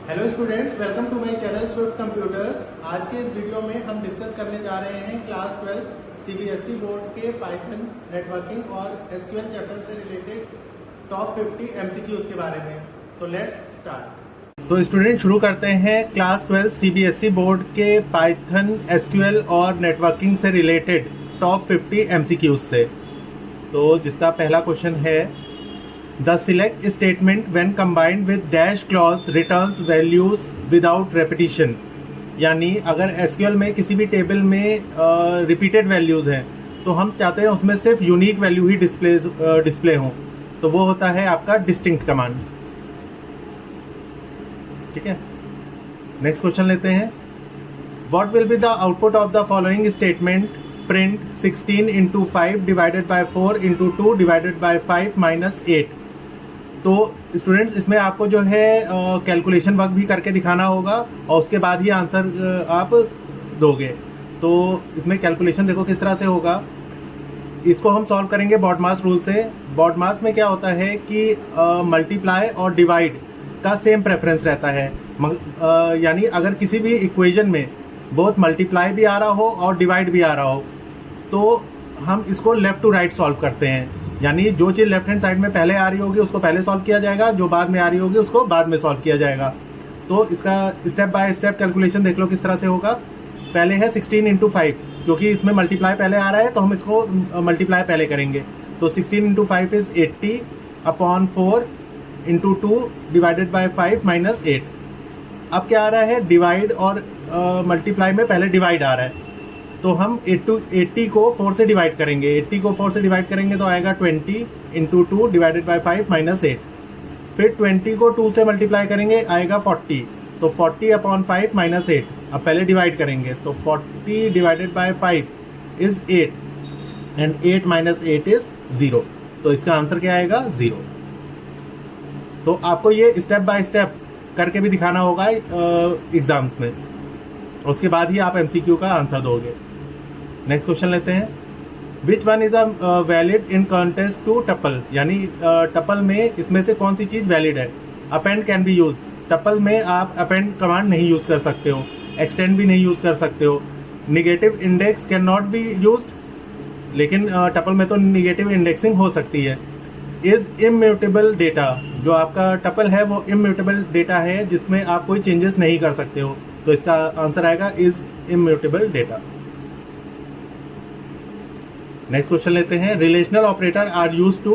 Hello students, welcome to my channel Swift Computers. आज के इस वीडियो में हम डिस्कस करने जा रहे हैं क्लास 12 सीबीएसई बोर्ड के पाइथन, नेटवर्किंग और एसक्यूएल चैप्टर से रिलेटेड टॉप 50 एमसीक्यूज के बारे में। तो लेट्स स्टार्ट। तो स्टूडेंट शुरू करते हैं क्लास 12 सीबीएसई बोर्ड के पाइथन, एसक्यूएल और नेटवर्किंग से रिलेटेड टॉप 50 एमसीक्यूज से। तो जिसका पहला क्वेश्चन है, The select statement when combined with dash clause returns values without repetition। यानी अगर SQL में किसी भी टेबल में रिपीटेड वैल्यूज हैं तो हम चाहते हैं उसमें सिर्फ यूनिक वैल्यू ही डिस्प्ले हो, तो वो होता है आपका डिस्टिंक्ट कमांड। ठीक है, नेक्स्ट क्वेश्चन लेते हैं। What will be the output of the following statement? Print 16 into 5 divided by 4 into 2 divided by 5 minus 8। तो स्टूडेंट्स इसमें आपको जो है कैलकुलेशन वर्क भी करके दिखाना होगा और उसके बाद ही आंसर आप दोगे। तो इसमें कैलकुलेशन देखो किस तरह से होगा। इसको हम सॉल्व करेंगे बॉडमास रूल से। बॉडमास में क्या होता है कि मल्टीप्लाई और डिवाइड का सेम प्रेफरेंस रहता है। यानी अगर किसी भी इक्वेशन में बहुत मल्टीप्लाई भी आ रहा हो और डिवाइड भी आ रहा हो तो हम इसको लेफ्ट टू राइट सॉल्व करते हैं। यानी जो चीज़ लेफ्ट हैंड साइड में पहले आ रही होगी उसको पहले सॉल्व किया जाएगा, जो बाद में आ रही होगी उसको बाद में सॉल्व किया जाएगा। तो इसका स्टेप बाय स्टेप कैलकुलेशन देख लो किस तरह से होगा। पहले है 16 इंटू 5, क्योंकि इसमें मल्टीप्लाई पहले आ रहा है तो हम इसको मल्टीप्लाई पहले करेंगे। तो 16 into 5 is 80 upon 4 into 2 divided by 5 minus 8। अब क्या आ रहा है, डिवाइड और मल्टीप्लाई में पहले डिवाइड आ रहा है, तो हम 80 को 4 से डिवाइड करेंगे। 80 को 4 से डिवाइड करेंगे तो आएगा 20 इंटू 2 डिवाइडेड बाई 5 माइनस 8। फिर 20 को 2 से मल्टीप्लाई करेंगे, आएगा 40, तो 40 अपॉन 5 माइनस 8। अब पहले डिवाइड करेंगे तो 40 divided by 5 is 8 and 8 minus 8 is 0। तो इसका आंसर क्या आएगा, 0। तो आपको ये स्टेप बाय स्टेप करके भी दिखाना होगा एग्जाम्स में, उसके बाद ही आप एमसीक्यू का आंसर दोगे। नेक्स्ट क्वेश्चन लेते हैं। Which one is a valid in context to tuple? यानी टपल में इसमें से कौन सी चीज वैलिड है? Append can be use. Tuple में आप अपेंड कमांड नहीं यूज कर सकते हो, एक्सटेंड भी नहीं यूज कर सकते हो। Negative index can not be use, लेकिन टपल में तो निगेटिव इंडेक्सिंग हो सकती है। इज इम्यूटेबल डेटा, जो आपका टपल है वो इम्यूटेबल डेटा है जिसमें आप कोई चेंजेस नहीं कर सकते हो, तो इसका आंसर आएगा is immutable data. Next question लेते हैं। Relational operator are used to.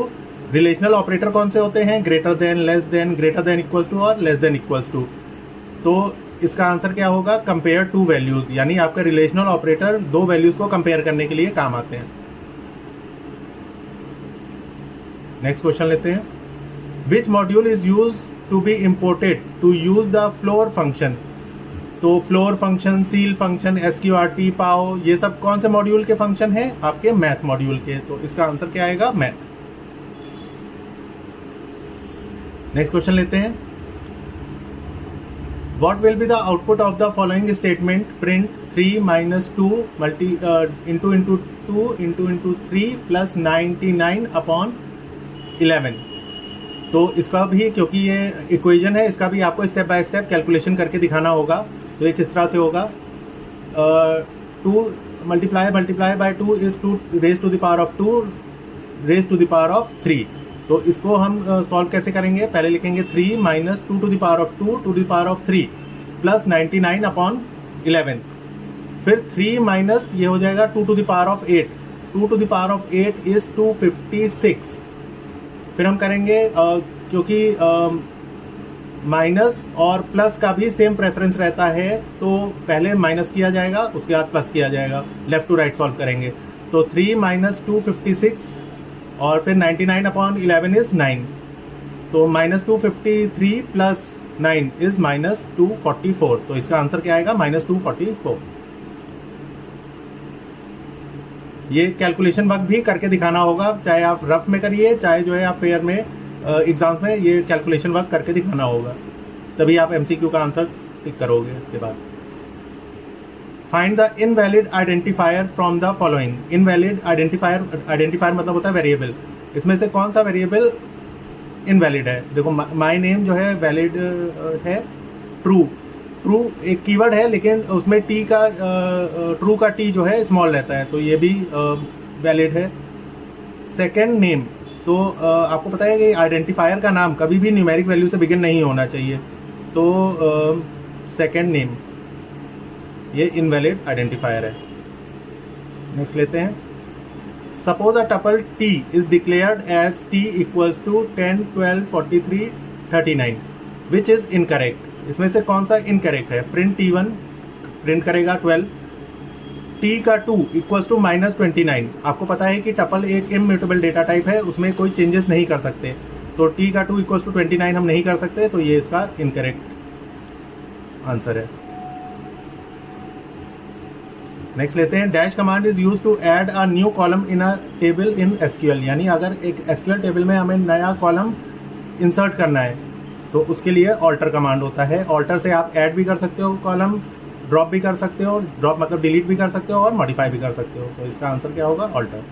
Relational operator कौन से होते हैं? Greater than, less than, greater than equals to और लेस देन इक्वल्स टू। तो इसका आंसर क्या होगा, कंपेयर टू वैल्यूज। यानी आपका रिलेशनल ऑपरेटर दो वैल्यूज को कंपेयर करने के लिए काम आते हैं। नेक्स्ट क्वेश्चन लेते हैं। Which module is use to be imported to use the floor function? तो floor function, ceil function, SQRT, pow, ये सब कौन से मॉड्यूल के फंक्शन हैं? आपके मैथ मॉड्यूल के। तो इसका आंसर क्या आएगा, मैथ। नेक्स्ट क्वेश्चन लेते हैं। What will be the output of the following statement? Print 3 minus 2 into 2 into 3 plus 99 upon 11। तो इसका भी, क्योंकि ये इक्वेशन है, इसका भी आपको स्टेप बाय स्टेप कैलकुलेशन करके दिखाना होगा। तो ये किस तरह से होगा, 2 multiply by 2 is 2 raise to the power of 2 raise to the power of 3। तो इसको हम सॉल्व कैसे करेंगे, पहले लिखेंगे 3 minus 2 to the power of 2 to the power of 3 plus 99 upon 11। फिर 3 माइनस ये हो जाएगा 2 to the power of 8। 2 to the power of 8 is 256। फिर हम करेंगे क्योंकि माइनस और प्लस का भी सेम प्रेफरेंस रहता है, तो पहले माइनस किया जाएगा उसके बाद प्लस किया जाएगा। लेफ्ट टू राइट सॉल्व करेंगे तो 3 माइनस 256 और फिर 99 अपॉन 11 इज 9। तो माइनस 253 प्लस 9 इज माइनस 244। तो इसका आंसर क्या आएगा, माइनस 244। ये कैलकुलेशन वर्क भी करके दिखाना होगा, चाहे आप रफ में करिए चाहे जो है आप फेयर में एग्जाम्स में ये कैलकुलेशन वर्क करके दिखाना होगा, तभी आप एमसीक्यू का आंसर टिक करोगे। इसके बाद find the invalid identifier from the following. Invalid identifier मतलब होता है वेरिएबल। इसमें से कौन सा वेरिएबल इनवैलिड है? देखो माई नेम जो है वैलिड है, ट्रू, ट्रू एक कीवर्ड है लेकिन उसमें टी का ट्रू का टी जो है स्मॉल रहता है, तो ये भी वैलिड है। सेकेंड नेम, तो आपको पता है कि आइडेंटिफायर का नाम कभी भी न्यूमेरिक वैल्यू से बिगिन नहीं होना चाहिए, तो सेकेंड नेम ये इनवैलिड आइडेंटिफायर है। नेक्स्ट लेते हैं। Suppose a tuple T is declared as T equals to 10, 12, 43, 39 which is incorrect. इसमें से कौन सा इनकरेक्ट है? प्रिंट T1 प्रिंट करेगा 12, टी का 2 इक्वल्स टू -29। आपको पता है कि टपल एक इम्यूटेबल डेटा टाइप है, उसमें कोई चेंजेस नहीं कर सकते, तो टी का 2 इक्वल्स टू 29 हम नहीं कर सकते, तो ये इसका इनकरेक्ट आंसर है। नेक्स्ट लेते हैं। Dash command is use to add a new column in a table in SQL, यानी अगर एक एसक्यूएल टेबल में हमें नया कॉलम इंसर्ट करना है तो उसके लिए ऑल्टर कमांड होता है। ऑल्टर से आप ऐड भी कर सकते हो कॉलम, ड्रॉप भी कर सकते हो, ड्रॉप मतलब डिलीट भी कर सकते हो और मॉडिफाई भी कर सकते हो, तो इसका आंसर क्या होगा? ऑल्टर।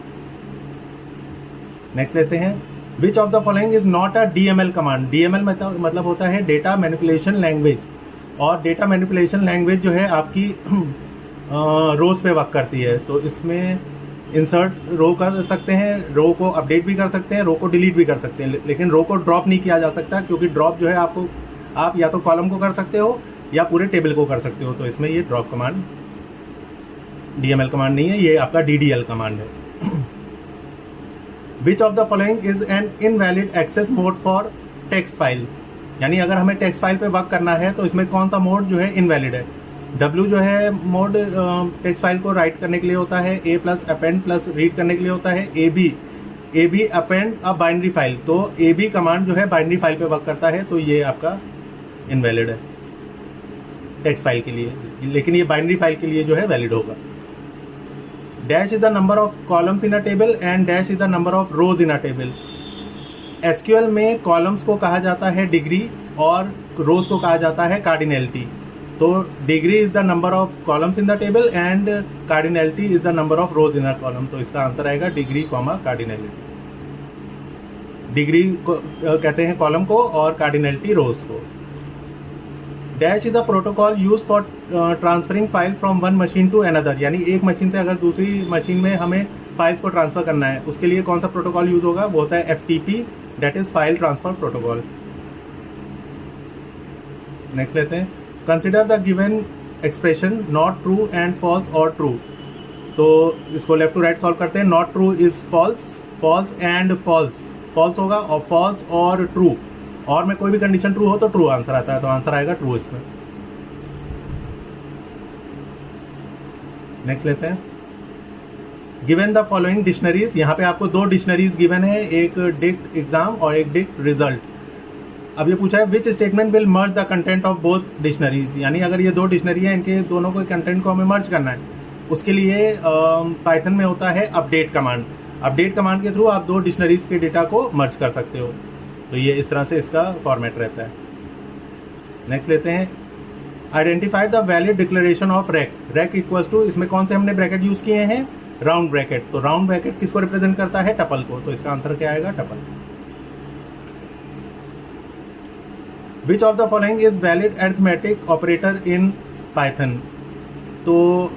नेक्स्ट लेते हैं। Which of the following is not a DML command. DML मतलब होता है डेटा मैनिपुलेशन लैंग्वेज, और डेटा मैनिपुलेशन लैंग्वेज जो है आपकी रोज पे वर्क करती है, तो इसमें इंसर्ट रो कर सकते हैं, रो को अपडेट भी कर सकते हैं, रो को डिलीट भी कर सकते हैं, लेकिन रो को ड्रॉप नहीं किया जा सकता, क्योंकि ड्रॉप जो है आप या तो कॉलम को कर सकते हो या पूरे टेबल को कर सकते हो, तो इसमें ये ड्रॉप कमांड DML कमांड नहीं है, ये आपका DDL कमांड है। Which of the following is an invalid access mode for text file, यानी अगर हमें टेक्स्ट फाइल पे वर्क करना है तो इसमें कौन सा मोड जो है इनवैलिड है? W जो है मोड टेक्स्ट फाइल को राइट करने के लिए होता है, A plus append plus read करने के लिए होता है, AB अपेंड अ बाइनरी फाइल, तो AB कमांड जो है बाइनरी फाइल पे वर्क करता है, तो ये आपका इनवैलिड है टेक्स्ट फाइल के लिए, लेकिन ये बाइनरी फाइल के लिए जो है वैलिड होगा। Dash is the number of columns in a table and dash is the number of rose in a table. SQL में कॉलम्स को कहा जाता है डिग्री और रोज को कहा जाता है कार्डिनैलिटी, तो degree is the number of columns in the table and cardinality is the number of rose in the column, तो इसका आंसर आएगा डिग्री कॉमा कार्डिनैलिटी। डिग्री को कहते हैं कॉलम को और कार्डिनैलिटी रोज को। Dash is a protocol use for transferring file from one machine to another, यानी एक मशीन से अगर दूसरी मशीन में हमें फाइल्स को ट्रांसफर करना है, उसके लिए कौन सा प्रोटोकॉल यूज होगा? वो होता है FTP, that is file transfer protocol. Next लेते हैं। Consider the given expression not true and false और ट्रू, तो इसको लेफ्ट टू राइट सॉल्व करते हैं। Not true is false, false and false, false होगा, और फॉल्स और ट्रू, और में कोई भी कंडीशन ट्रू हो तो ट्रू आंसर आता है, तो आंसर आएगा ट्रू इसमें। नेक्स्ट लेते हैं। गिवन द फॉलोइंग डिक्शनरीज, यहाँ पे आपको दो डिक्शनरीज गिवन है, एक डिक्ट एग्जाम और एक डिक्ट रिजल्ट। अब ये पूछा है which statement will merge the content of both dictionaries, यानी अगर ये दो डिक्शनरी है, इनके दोनों को कंटेंट को हमें मर्ज करना है, उसके लिए पाइथन में होता है अपडेट कमांड। अपडेट कमांड के थ्रू आप दो डिक्शनरीज के डेटा को मर्ज कर सकते हो, तो ये इस तरह से इसका फॉर्मेट रहता है। नेक्स्ट लेते हैं। Identify the valid declaration of rack. Rack equals to, इसमें कौन से हमने ब्रैकेट यूज किए हैं? राउंड ब्रैकेट, तो राउंड ब्रैकेट किसको रिप्रेजेंट करता है? टपल को, तो इसका आंसर क्या आएगा? Tuple. Which of the following is valid arithmetic operator in Python, तो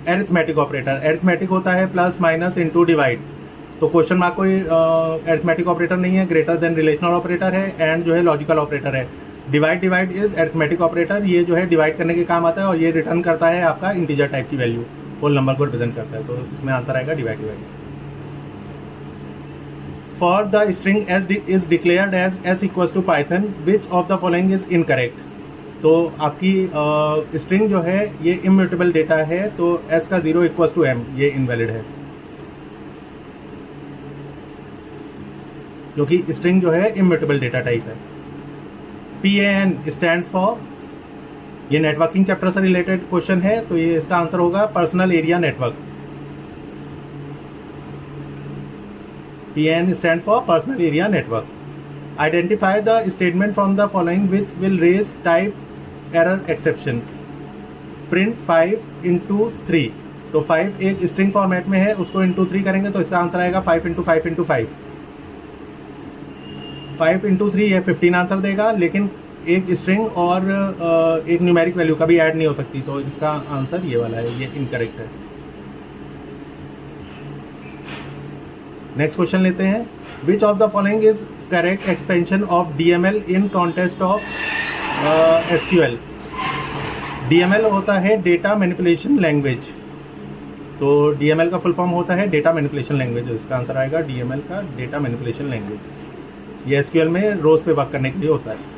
अरिथमेटिक ऑपरेटर, अरिथमेटिक होता है प्लस माइनस इनटू डिवाइड, तो क्वेश्चन मार्क कोई अरिथमेटिक ऑपरेटर नहीं है, ग्रेटर देन रिलेशनल ऑपरेटर है, एंड जो है लॉजिकल ऑपरेटर है। डिवाइड इज अरिथमेटिक ऑपरेटर, ये जो है डिवाइड करने के काम आता है और ये रिटर्न करता है आपका इंटीजर टाइप की वैल्यू, होल नंबर को रिप्रेजेंट करता है, तो इसमें आंसर आएगा divide. For the string S is declared as S equals to Python, which of the following is incorrect, तो आपकी स्ट्रिंग जो है ये इम्यूटेबल डेटा है, तो एस का 0 इक्वल्स टू एम, ये इनवैलिड है, क्योंकि स्ट्रिंग जो है इम्यूटेबल डेटा टाइप है। PAN स्टैंड्स फॉर, ये नेटवर्किंग चैप्टर से रिलेटेड क्वेश्चन है, तो ये इसका आंसर होगा personal area network. PAN stand for personal area network. Identify the statement from the following which will raise type error exception. Print 5 into 3, तो 5 एक string format में है, उसको इंटू 3 करेंगे तो इसका आंसर आएगा 5 इंटू 5 इंटू 5। 5 इंटू 3 ये 15 आंसर देगा, लेकिन एक स्ट्रिंग और एक न्यूमेरिक वैल्यू कभी ऐड नहीं हो सकती, तो इसका आंसर ये वाला है, ये इनकरेक्ट है। नेक्स्ट क्वेश्चन लेते हैं, which of the following is correct expansion of DML in contest of SQL। DML होता है डेटा मैनिपुलेशन लैंग्वेज, तो DML का फुल फॉर्म होता है डेटा मैनिपुलेशन लैंग्वेज, इसका आंसर आएगा DML का डेटा मैनिपुलेशन लैंग्वेज। ये SQL में रोज पे वर्क करने के लिए होता है।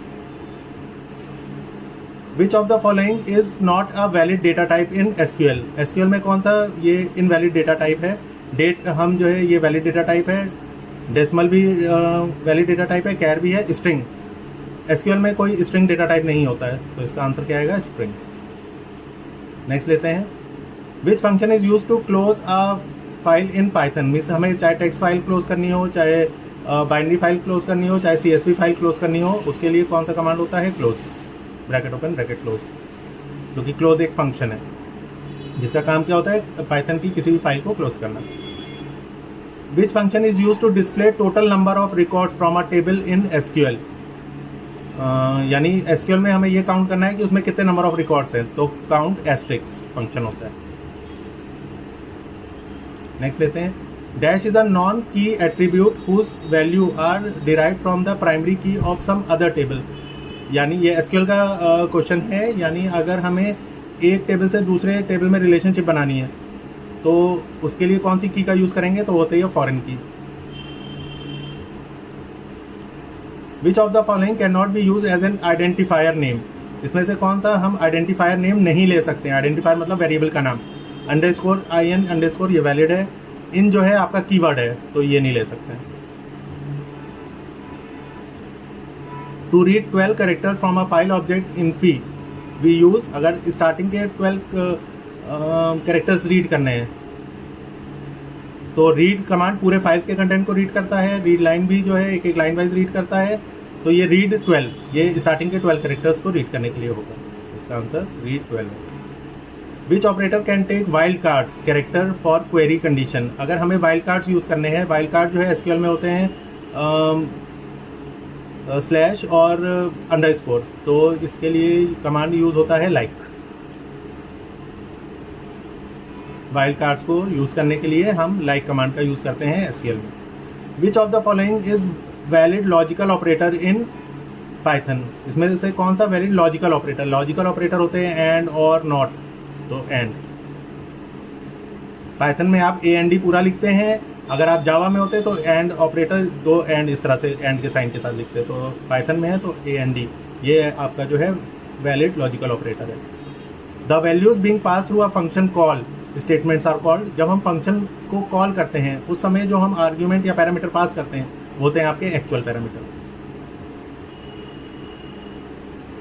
Which of the following is not a valid data type in SQL। SQL में कौन सा ये इनवैलिड डेटा टाइप है? डेट हम जो है ये वैलिड डेटा टाइप है, डेसिमल भी वैलिड डेटा टाइप है, कैर भी है, स्ट्रिंग। SQL में कोई स्ट्रिंग डेटा टाइप नहीं होता है, तो इसका आंसर क्या आएगा? स्ट्रिंग। नेक्स्ट लेते हैं, which function is use to close a file in Python. Means हमें चाहे टेक्स्ट फाइल क्लोज करनी हो, चाहे बाइनरी फाइल क्लोज करनी हो, चाहे CSV फाइल क्लोज करनी हो, उसके लिए कौन सा कमांड होता है? Close, bracket open bracket close, क्योंकि क्लोज एक फंक्शन है जिसका काम क्या होता है? पाइथन की किसी भी फाइल को क्लोज करना। Which function is use to display total number of records from a table in SQL। यानी SQL में हमें ये काउंट करना है कि उसमें कितने नंबर ऑफ रिकॉर्ड्स हैं, तो काउंट एस्ट्रिक्स फंक्शन होता है। नेक्स्ट लेते हैं, dash is a non key attribute whose value are derived from the primary key of some other table. यानी ये SQL का क्वेश्चन है, यानी अगर हमें एक टेबल से दूसरे टेबल में रिलेशनशिप बनानी है तो उसके लिए कौन सी की का यूज़ करेंगे? तो होती है foreign key. Which of the following can not be use as an identifier name. इसमें से कौन सा हम आइडेंटिफायर नेम नहीं ले सकते हैं? आइडेंटिफायर मतलब वेरिएबल का नाम। _in _ ये वैलिड है, इन जो है आपका कीवर्ड है, तो ये नहीं ले सकते हैं। To read 12 character from a file object in फी वी यूज। अगर स्टार्टिंग के 12 कैरेक्टर्स रीड करने हैं तो रीड कमांड पूरे फाइल्स के कंटेंट को रीड करता है, रीड लाइन भी जो है एक एक लाइन वाइज रीड करता है, तो ये रीड 12 ये स्टार्टिंग के 12 कैरेक्टर्स को रीड करने के लिए होगा। इसका आंसर रीड 12 है। Which operator can take wild cards character for query condition. अगर हमें वाइल्ड कार्ड्स यूज़ करने हैं, वाइल्ड कार्ड जो है SQL में होते हैं स्लैश और _, तो इसके लिए कमांड यूज़ होता है लाइक। वाइल्ड कार्ड्स को यूज़ करने के लिए हम लाइक कमांड का यूज़ करते हैं SQL में। विच of the following is valid logical operator in Python. इसमें से कौन सा valid logical operator? Logical operator होते हैं एंड और नॉट, तो एंड। पाइथन में आप AND पूरा लिखते हैं, अगर आप जावा में होते तो एंड ऑपरेटर 2 एंड इस तरह से एंड के साइन के साथ लिखते, तो पाइथन में है तो AND, ये आपका जो है वैलिड लॉजिकल ऑपरेटर है। The values being pass through a function call statements are called. जब हम फंक्शन को कॉल करते हैं उस समय जो हम आर्ग्यूमेंट या पैरामीटर पास करते हैं वो होते हैं आपके actual parameter.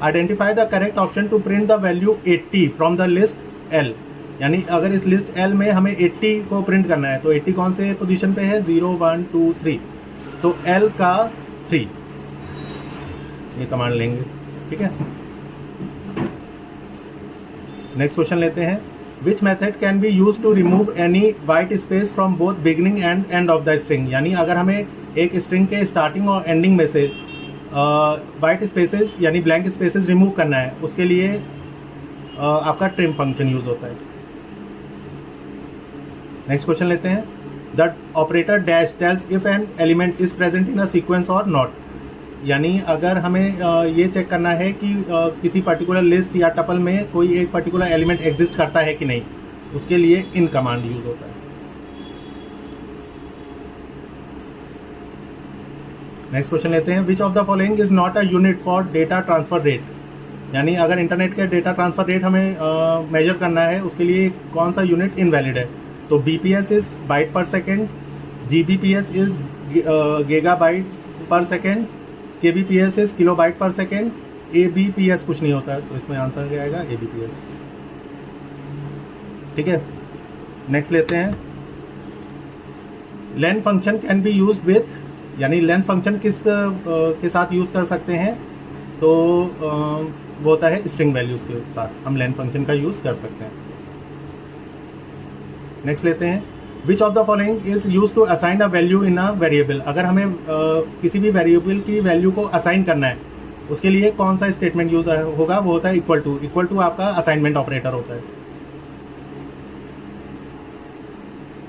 Identify the correct option to print the value 80 from the list L। यानी अगर इस लिस्ट L में हमें 80 को प्रिंट करना है तो 80 कौन से पोजीशन पे है? 0 1 2 3, तो L का 3 ये कमांड लेंगे, ठीक है। नेक्स्ट क्वेश्चन लेते हैं, which method can be use to remove any white space from both beginning and end of the string. यानी अगर हमें एक स्ट्रिंग के स्टार्टिंग और एंडिंग में से वाइट स्पेसेस यानी ब्लैंक स्पेसेस रिमूव करना है, उसके लिए आपका ट्रिम फंक्शन यूज होता है। नेक्स्ट क्वेश्चन लेते हैं, the operator dash tells if an element is present in a sequence और नॉट। यानी अगर हमें ये चेक करना है कि किसी पर्टिकुलर लिस्ट या टपल में कोई एक पर्टिकुलर एलिमेंट एग्जिस्ट करता है कि नहीं, उसके लिए इन कमांड यूज होता है। नेक्स्ट क्वेश्चन लेते हैं, which of the following is not a unit for data transfer rate. यानी अगर इंटरनेट के डेटा ट्रांसफर रेट हमें मेजर करना है, उसके लिए कौन सा यूनिट इनवैलिड है? तो BPS इज बाइट पर सेकेंड, GBPS इज गीगाबाइट्स पर सेकेंड, KBPS इज किलोबाइट पर सेकेंड, ABPS कुछ नहीं होता है, तो इसमें आंसर क्या आएगा? ABPS, ठीक है। नेक्स्ट लेते हैं, len function can be use with. यानी लेंथ फंक्शन किस के साथ यूज कर सकते हैं? तो वो होता है स्ट्रिंग वैल्यूज के साथ हम लेंथ फंक्शन का यूज कर सकते हैं। नेक्स्ट लेते हैं, which of the following is use to assign a value in a variable. अगर हमें किसी भी वेरिएबल की वैल्यू को असाइन करना है उसके लिए कौन सा स्टेटमेंट यूज होगा, वो होता है इक्वल टू। इक्वल टू आपका असाइनमेंट ऑपरेटर होता है।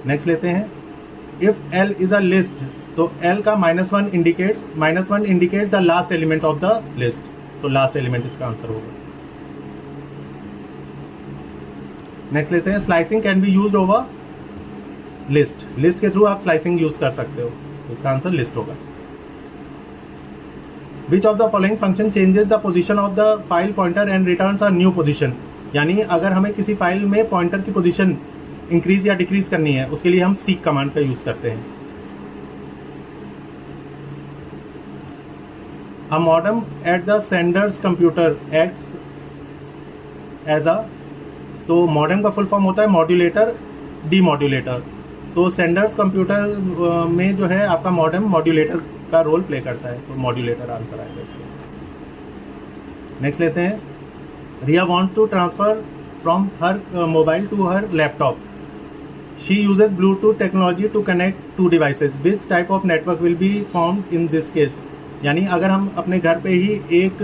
नेक्स्ट लेते हैं, if L is a list, तो एल का -1 indicate the last element of the list, तो लास्ट एलिमेंट इसका आंसर होगा। नेक्स्ट लेते हैं, slicing can be used over list. List के थ्रू आप स्लाइसिंग यूज कर सकते हो, इसका आंसर लिस्ट होगा। विच of the following function changes the position of the file pointer and returns a new position. यानी अगर हमें किसी फाइल में पॉइंटर की पोजीशन इंक्रीज या डिक्रीज करनी है उसके लिए हम सीक कमांड का यूज करते हैं। A modem at the sender's computer acts as a, तो मॉडेम का फुल फॉर्म होता है मॉड्यूलेटर डीमॉड्यूलेटर। तो सेंडर्स कंप्यूटर में जो है आपका मॉडेम मॉड्यूलेटर का रोल प्ले करता है, तो मॉड्यूलेटर आंसर आएगा इसका। नेक्स्ट लेते हैं, Riya want to transfer from her mobile to her laptop. She uses Bluetooth technology to connect to devices. Which type of network will be formed in this case. यानी अगर हम अपने घर पे ही एक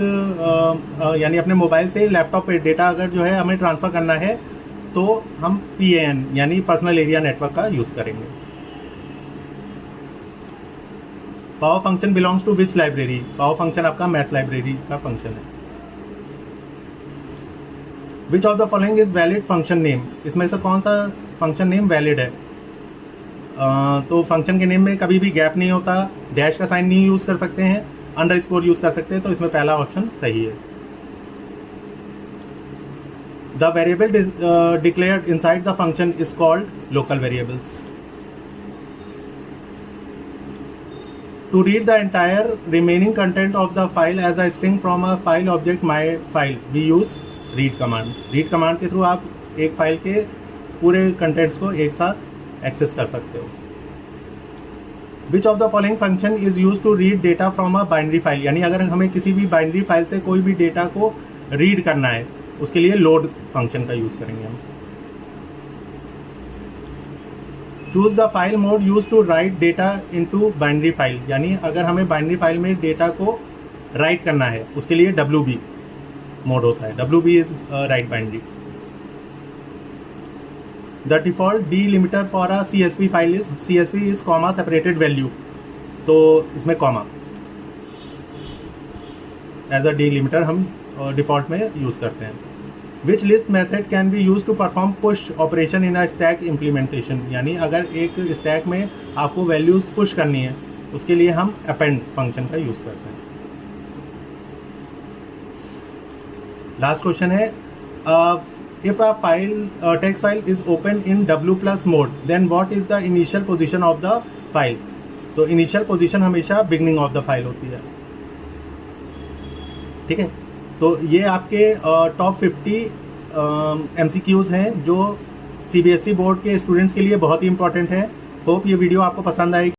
यानी अपने मोबाइल से लैपटॉप पे डेटा अगर जो है हमें ट्रांसफ़र करना है तो हम PAN यानी पर्सनल एरिया नेटवर्क का यूज़ करेंगे। Power function belongs to which library. Power function आपका मैथ लाइब्रेरी का फंक्शन है। Which of the following is valid function name. इसमें से कौन सा फंक्शन नेम वैलिड है। तो फंक्शन के नेम में कभी भी गैप नहीं होता, डैश का साइन नहीं यूज कर सकते हैं, अंडरस्कोर यूज कर सकते हैं, तो इसमें पहला ऑप्शन सही है। The variable declared inside the function is called local variables. To read the entire remaining content of the file as a string from a file object my file we use read command. Read command के through आप एक file के पूरे contents को एक साथ access कर सकते हो। Which of the following function is use to read data from a binary file. यानी अगर हमें किसी भी बाइनरी फाइल से कोई भी डेटा को रीड करना है उसके लिए लोड फंक्शन का यूज करेंगे हम। Choose the file mode use to write data into binary file. यानी अगर हमें बाइनरी फाइल में डेटा को राइट करना है उसके लिए WB मोड होता है। WB is write binary. The default delimiter for a CSV file is CSV is comma separated value, तो इसमें कॉमा एज अ delimiter हम डिफॉल्ट में यूज करते हैं। Which list method can be used to perform push operation in a stack implementation। यानी अगर एक stack में आपको वैल्यूज पुश करनी है उसके लिए हम append फंक्शन का यूज करते हैं। लास्ट क्वेश्चन है, if a text file is open in W+ mode, then what is the initial position of the file। तो initial position हमेशा beginning of the file होती है। ठीक है, तो ये आपके टॉप 50 MCQs हैं जो CBSE बोर्ड के स्टूडेंट्स के लिए बहुत ही इंपॉर्टेंट है। होप ये वीडियो आपको पसंद आएगी।